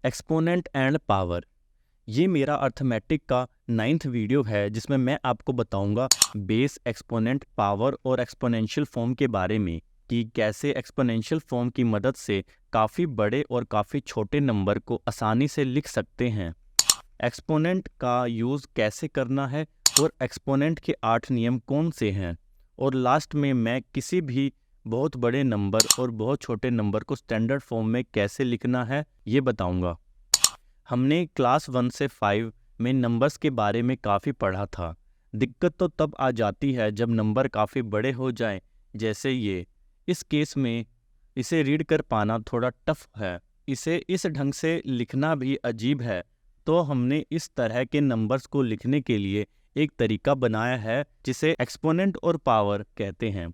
Exponent and power. ये मेरा arithmetic का 9th वीडियो है जिसमें मैं आपको बताऊंगा बेस, एक्सपोनेंट, पावर और एक्सपोनेंशियल फॉर्म के बारे में कि कैसे एक्सपोनेंशियल फॉर्म की मदद से काफ़ी बड़े और काफ़ी छोटे नंबर को आसानी से लिख सकते हैं। एक्सपोनेंट का यूज़ कैसे करना है और एक्सपोनेंट के 8 नियम कौन से हैं, और लास्ट में मैं किसी भी बहुत बड़े नंबर और बहुत छोटे नंबर को स्टैंडर्ड फॉर्म में कैसे लिखना है ये बताऊंगा। हमने क्लास 1 से 5 में नंबर्स के बारे में काफ़ी पढ़ा था। दिक्कत तो तब आ जाती है जब नंबर काफ़ी बड़े हो जाएं, जैसे ये। इस केस में इसे रीड कर पाना थोड़ा टफ है, इसे इस ढंग से लिखना भी अजीब है। तो हमने इस तरह के नंबर्स को लिखने के लिए एक तरीका बनाया है जिसे एक्सपोनेंट और पावर कहते हैं।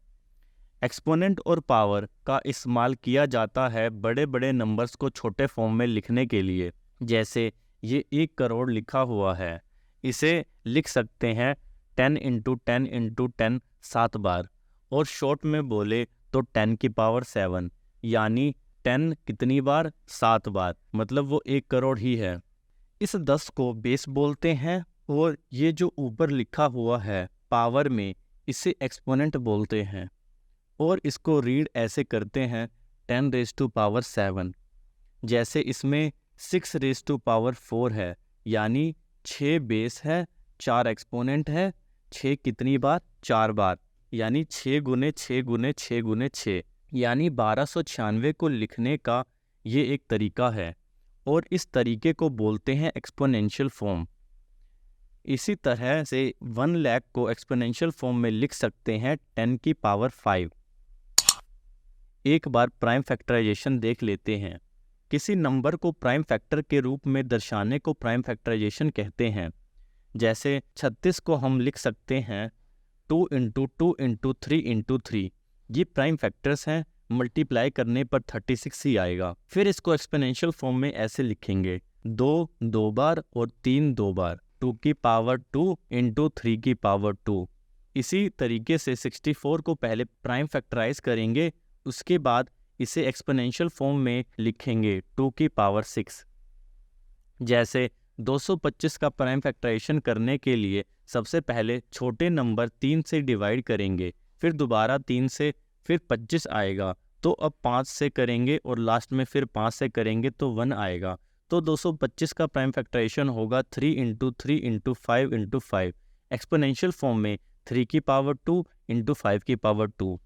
एक्सपोनेंट और पावर का इस्तेमाल किया जाता है बड़े बड़े नंबर्स को छोटे फॉर्म में लिखने के लिए। जैसे ये 1 करोड़ लिखा हुआ है, इसे लिख सकते हैं 10 इंटू 10 इंटू 10 7 बार, और शॉर्ट में बोले तो 10 की पावर 7, यानी 10 कितनी बार? 7 बार, मतलब वो 1 करोड़ ही है। इस 10 को बेस बोलते हैं, और ये जो ऊपर लिखा हुआ है पावर में, इसे एक्सपोनेंट बोलते हैं। और इसको रीड ऐसे करते हैं 10 रेज़ टू पावर 7। जैसे इसमें 6 रेज़ टू पावर 4 है, यानी 6 बेस है, 4 एक्सपोनेंट है। 6 कितनी बार? 4 बार, यानी 6 गुने 6 गुने 6 गुने 6, यानी 1296 को लिखने का ये एक तरीका है, और इस तरीके को बोलते हैं एक्सपोनेंशियल फॉर्म। इसी तरह से 1 लाख को एक्सपोनेंशियल फॉर्म में लिख सकते हैं 10 की पावर 5। एक बार प्राइम फैक्टराइजेशन देख लेते हैं। किसी नंबर को प्राइम फैक्टर के रूप में दर्शाने को प्राइम फैक्टराइजेशन कहते हैं। जैसे 36 को हम लिख सकते हैं 2 इंटू 2 इंटू 3 इंटू 3। ये प्राइम फैक्टर्स हैं, मल्टीप्लाई करने पर 36 ही आएगा। फिर इसको एक्सपोनेंशियल फॉर्म में ऐसे लिखेंगे 2 2 बार और 3 2 बार, 2 की पावर 2 इंटू 3 की पावर 2। इसी तरीके से 64 को पहले प्राइम फैक्टराइज करेंगे, उसके बाद इसे एक्सपोनेंशियल फॉर्म में लिखेंगे 2 की पावर 6। जैसे 225 का प्राइम फैक्टराइजेशन करने के लिए सबसे पहले छोटे नंबर 3 से डिवाइड करेंगे, फिर दोबारा 3 से, फिर 25 आएगा, तो अब 5 से करेंगे और लास्ट में फिर 5 से करेंगे तो 1 आएगा। तो 225 का प्राइम फैक्टराइजेशन होगा 3 into 3 into 5 into 5। Exponential form में 3 की पावर 2 इंटू 5 की पावर 2।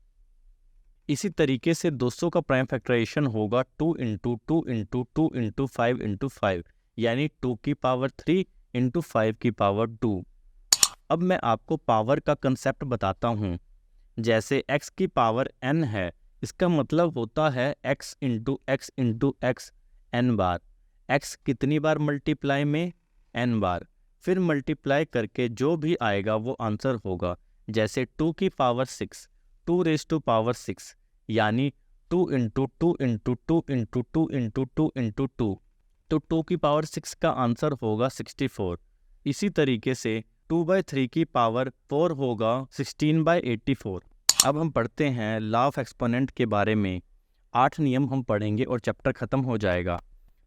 इसी तरीके से 200 का प्राइम फैक्टराइजेशन होगा 2 इंटू 2 इंटू 2 इंटू 5 इंटू 5, यानी 2 की पावर 3 इंटू 5 की पावर 2। अब मैं आपको पावर का कंसेप्ट बताता हूँ। जैसे x की पावर n है, इसका मतलब होता है x into x into x n बार। x कितनी बार मल्टीप्लाई में? n बार। फिर मल्टीप्लाई करके जो भी आएगा वो आंसर होगा। जैसे 2 की पावर 6, 2 रेज़ टू पावर 6, यानी 2 into 2 into 2 into 2 into 2 into 2, तो 2 की पावर 6 का आंसर होगा 64। इसी तरीके से 2/3 की पावर 4 होगा 16/84। अब हम पढ़ते हैं लॉ ऑफ एक्सपोनेंट के बारे में। 8 नियम हम पढ़ेंगे और चैप्टर ख़त्म हो जाएगा।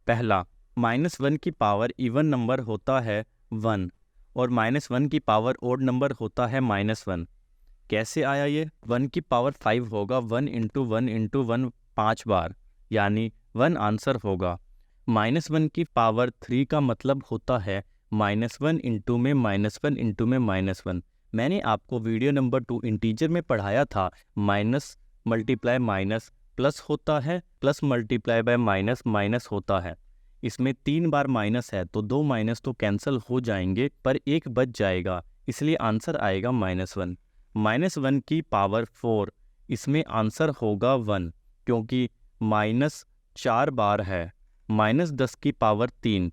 पहला, -1 की पावर इवन नंबर होता है 1, और -1 की पावर ओड नंबर होता है -1। कैसे आया ये? 1 की पावर 5 होगा 1 इंटू 1 इंटू 1 5 बार, यानी 1 आंसर होगा। -1 की पावर 3 का मतलब होता है -1 इंटू में -1 इंटू में -1। मैंने आपको वीडियो नंबर 2 इंटीजर में पढ़ाया था, माइनस मल्टीप्लाई माइनस प्लस होता है, plus multiply by minus minus होता है। इसमें 3 बार माइनस है तो 2 माइनस तो कैंसिल हो जाएंगे, पर 1 बच जाएगा, इसलिए आंसर आएगा -1। -1 की पावर 4, इसमें आंसर होगा 1, क्योंकि माइनस 4 बार है। -10 की पावर 3,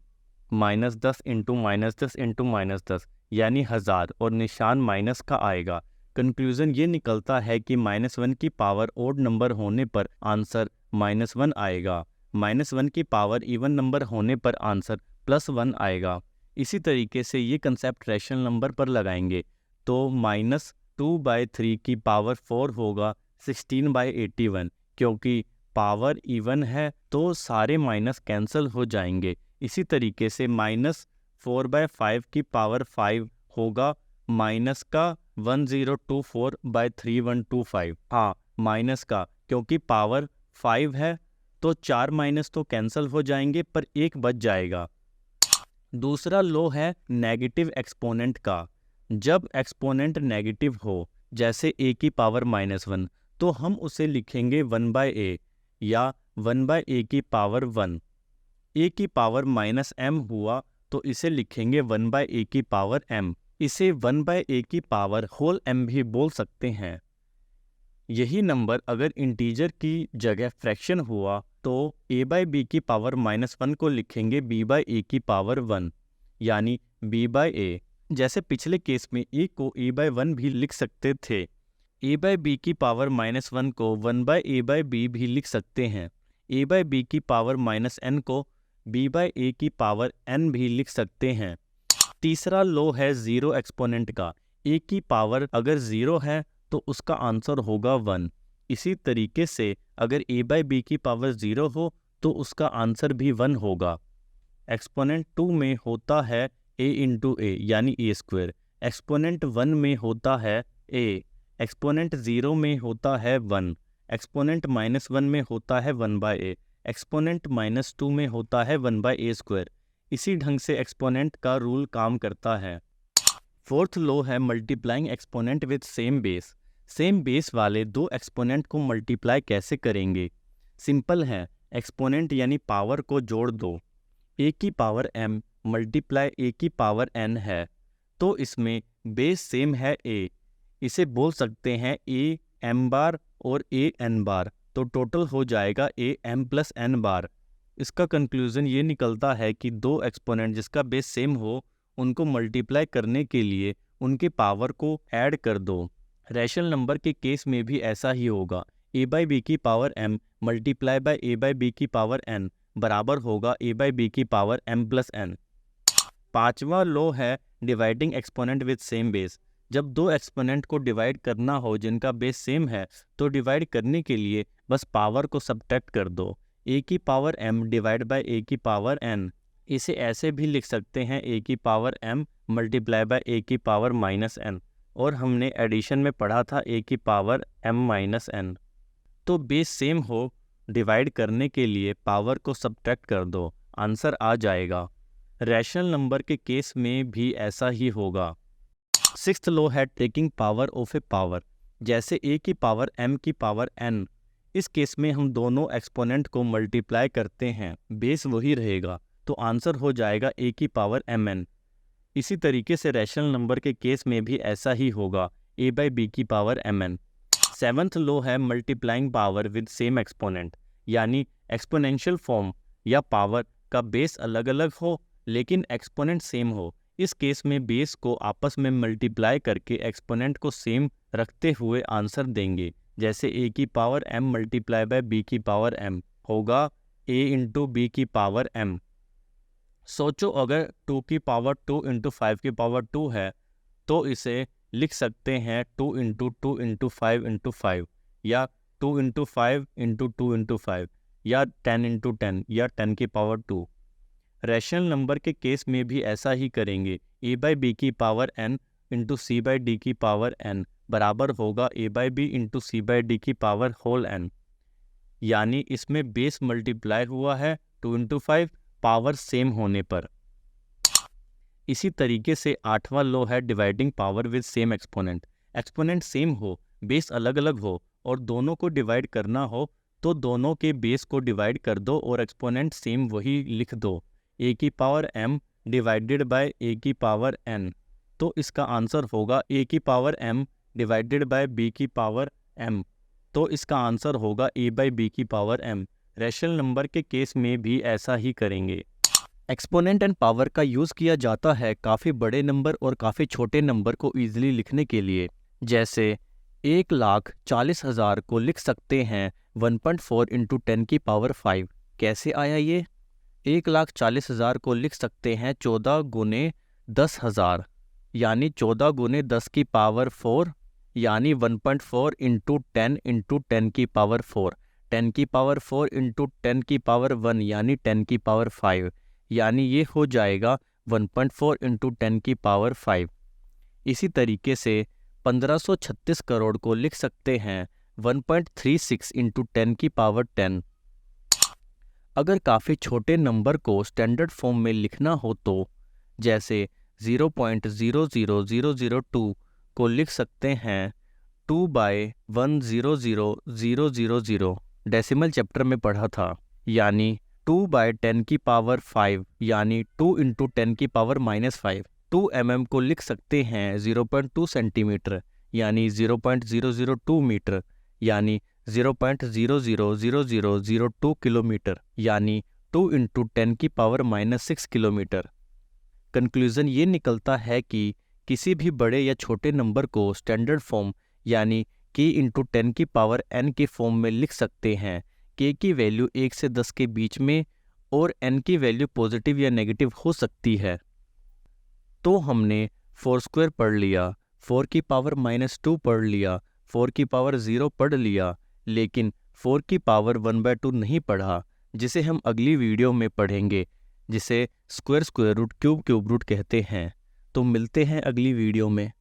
-10 इंटू -10 इंटू -10, यानी 1000, और निशान माइनस का आएगा। कंक्लूजन ये निकलता है कि -1 की पावर ओड नंबर होने पर आंसर -1 आएगा। -1 की पावर इवन नंबर होने पर आंसर +1 आएगा। इसी तरीके से ये कंसेप्ट रैशनल नंबर पर लगाएंगे तो -2/3 की पावर 4 होगा 16/81। क्योंकि पावर इवन है तो सारे माइनस कैंसिल हो जाएंगे। इसी तरीके से -4/5 की पावर 5 होगा माइनस का 1024/3125। हाँ, माइनस का, क्योंकि पावर 5 है तो 4 माइनस तो कैंसिल हो जाएंगे पर एक बच जाएगा। दूसरा लॉ है नेगेटिव एक्सपोनेंट का। जब एक्सपोनेंट नेगेटिव हो, जैसे a की पावर -1, तो हम उसे लिखेंगे 1/a या 1/a की पावर 1। a की पावर -m हुआ तो इसे लिखेंगे 1/a की पावर m। इसे 1/a की पावर होल m भी बोल सकते हैं। यही नंबर अगर इंटीजर की जगह फ्रैक्शन हुआ तो a/b की पावर -1 को लिखेंगे b/a की पावर 1, यानी b/a। जैसे पिछले केस में a को a/1 भी लिख सकते थे, a/b की पावर -1 को 1/a/b भी लिख सकते हैं, a/b की पावर -n को b/a की पावर n भी लिख सकते हैं। तीसरा लॉ है जीरो एक्सपोनेंट का। a की पावर अगर 0 है तो उसका आंसर होगा 1। इसी तरीके से अगर a/b की पावर 0 हो तो उसका आंसर भी 1 होगा। एक्सपोनेंट 2 में होता है a इंटू a यानी a²। एक्सपोनेंट 1 में होता है a। एक्सपोनेंट 0 में होता है 1। एक्सपोनेंट -1 में होता है 1/a। एक्सपोनेंट -2 में होता है 1/a²। इसी ढंग से एक्सपोनेंट का रूल काम करता है। फोर्थ लॉ है multiplying exponent with same base. Same base वाले दो एक्सपोनेंट को मल्टीप्लाई कैसे करेंगे? सिंपल है, एक्सपोनेंट यानी पावर को जोड़ दो। a की पावर m मल्टीप्लाई a की पावर n है तो इसमें बेस सेम है a। इसे बोल सकते हैं a m बार और a n बार, तो टोटल हो जाएगा a m प्लस n बार। इसका कंक्लूजन ये निकलता है कि दो एक्सपोनेंट जिसका बेस सेम हो उनको मल्टीप्लाई करने के लिए उनके पावर को ऐड कर दो। रैशनल नंबर के केस में भी ऐसा ही होगा। a/b की power m multiply by a/b की पावर n बराबर होगा a/b की पावर m प्लस n। पांचवा लॉ है dividing exponent with same base. जब दो एक्सपोनेंट को डिवाइड करना हो जिनका बेस सेम है तो डिवाइड करने के लिए बस पावर को सब्ट्रैक्ट कर दो। a की power m divide by a की पावर n। इसे ऐसे भी लिख सकते हैं a की power m multiply by a की पावर -n, और हमने एडिशन में पढ़ा था a की पावर m-n। तो बेस सेम हो, डिवाइड करने के लिए पावर को सब्ट्रैक्ट कर दो, आंसर आ जाएगा। रैशनल नंबर के केस में भी ऐसा ही होगा। सिक्स्थ लॉ है taking power of A power. जैसे a की पावर m की पावर n, इस केस में हम दोनों एक्सपोनेंट को मल्टीप्लाई करते हैं, बेस वही रहेगा तो आंसर हो जाएगा a की पावर mn। इसी तरीके से रैशनल नंबर के केस में भी ऐसा ही होगा, a/b की पावर mn। सेवंथ लॉ है multiplying power with same exponent, यानी एक्सपोनेंशियल फॉर्म या पावर का बेस अलग अलग हो लेकिन एक्सपोनेंट सेम हो। इस केस में बेस को आपस में मल्टीप्लाई करके एक्सपोनेंट को सेम रखते हुए आंसर देंगे। जैसे a की power m multiply by b की पावर m होगा a इंटू b की पावर m। सोचो अगर 2 की पावर 2 इंटू 5 की पावर 2 है तो इसे लिख सकते हैं 2 इंटू 2 इंटू 5 इंटू 5, या 2 इंटू 5 इंटू 2 इंटू 5, या 10 इंटू 10, या 10 की पावर 2। रैशनल नंबर के केस में भी ऐसा ही करेंगे। a/b की पावर n इंटू c/d की पावर n बराबर होगा a/b इंटू c/d की पावर होल n, यानी इसमें बेस मल्टीप्लाई हुआ है 2 इंटू 5 पावर सेम होने पर। इसी तरीके से आठवां लॉ है dividing power with same exponent. Exponent same हो, बेस अलग अलग हो और दोनों को डिवाइड करना हो तो दोनों के बेस को डिवाइड कर दो और एक्सपोनेंट सेम वही लिख दो, a की power m divided by a की पावर n। तो इसका आंसर होगा a की power m divided by b की पावर m। तो इसका आंसर होगा a/b की पावर m। रैशनल नंबर के केस में भी ऐसा ही करेंगे। एक्सपोनेंट एंड पावर का यूज़ किया जाता है काफ़ी बड़े नंबर और काफ़ी छोटे नंबर को ईजिली लिखने के लिए। जैसे 1,40,000 को लिख सकते हैं 1.4 इंटू 10 की पावर 5। कैसे आया ये? 1,40,000 को लिख सकते हैं 14 गुने 10,000 यानी 14 गुने 10 की पावर 4 यानी 1.4 इंटू 10 इंटू 10 की पावर 4, 10 की पावर 4 इंटू 10 की पावर 1 यानी 10 की पावर 5, यानी ये हो जाएगा 1.4 इंटू 10 की पावर 5। इसी तरीके से 1536 करोड़ को लिख सकते हैं 1.36 इंटू 10 की पावर 10। अगर काफ़ी छोटे नंबर को स्टैंडर्ड फॉर्म में लिखना हो तो जैसे 0.00002 को लिख सकते हैं 2/100,000 डेसिमल चैप्टर में पढ़ा था, यानी 2/10 की पावर 5 यानी 2 इंटू 10 की पावर -5। 2 mm को लिख सकते हैं 0.2 सेंटीमीटर यानी 0.002 मीटर यानी 0.000002 किलोमीटर यानी 2 इंटू 10 की पावर -6 किलोमीटर। कंक्लूज़न ये निकलता है कि किसी भी बड़े या छोटे नंबर को स्टैंडर्ड फॉर्म यानी k इंटू 10 की पावर n के फॉर्म में लिख सकते हैं। k की वैल्यू 1 से 10 के बीच में और n की वैल्यू पॉजिटिव या नेगेटिव हो सकती है। तो हमने 4 स्क्वायर पढ़ लिया, 4 की पावर -2 पढ़ लिया, 4 की पावर 0 पढ़ लिया, लेकिन 4 की पावर 1/2 नहीं पढ़ा, जिसे हम अगली वीडियो में पढ़ेंगे, जिसे स्क्वायर रूट क्यूब रूट कहते हैं। तो मिलते हैं अगली वीडियो में।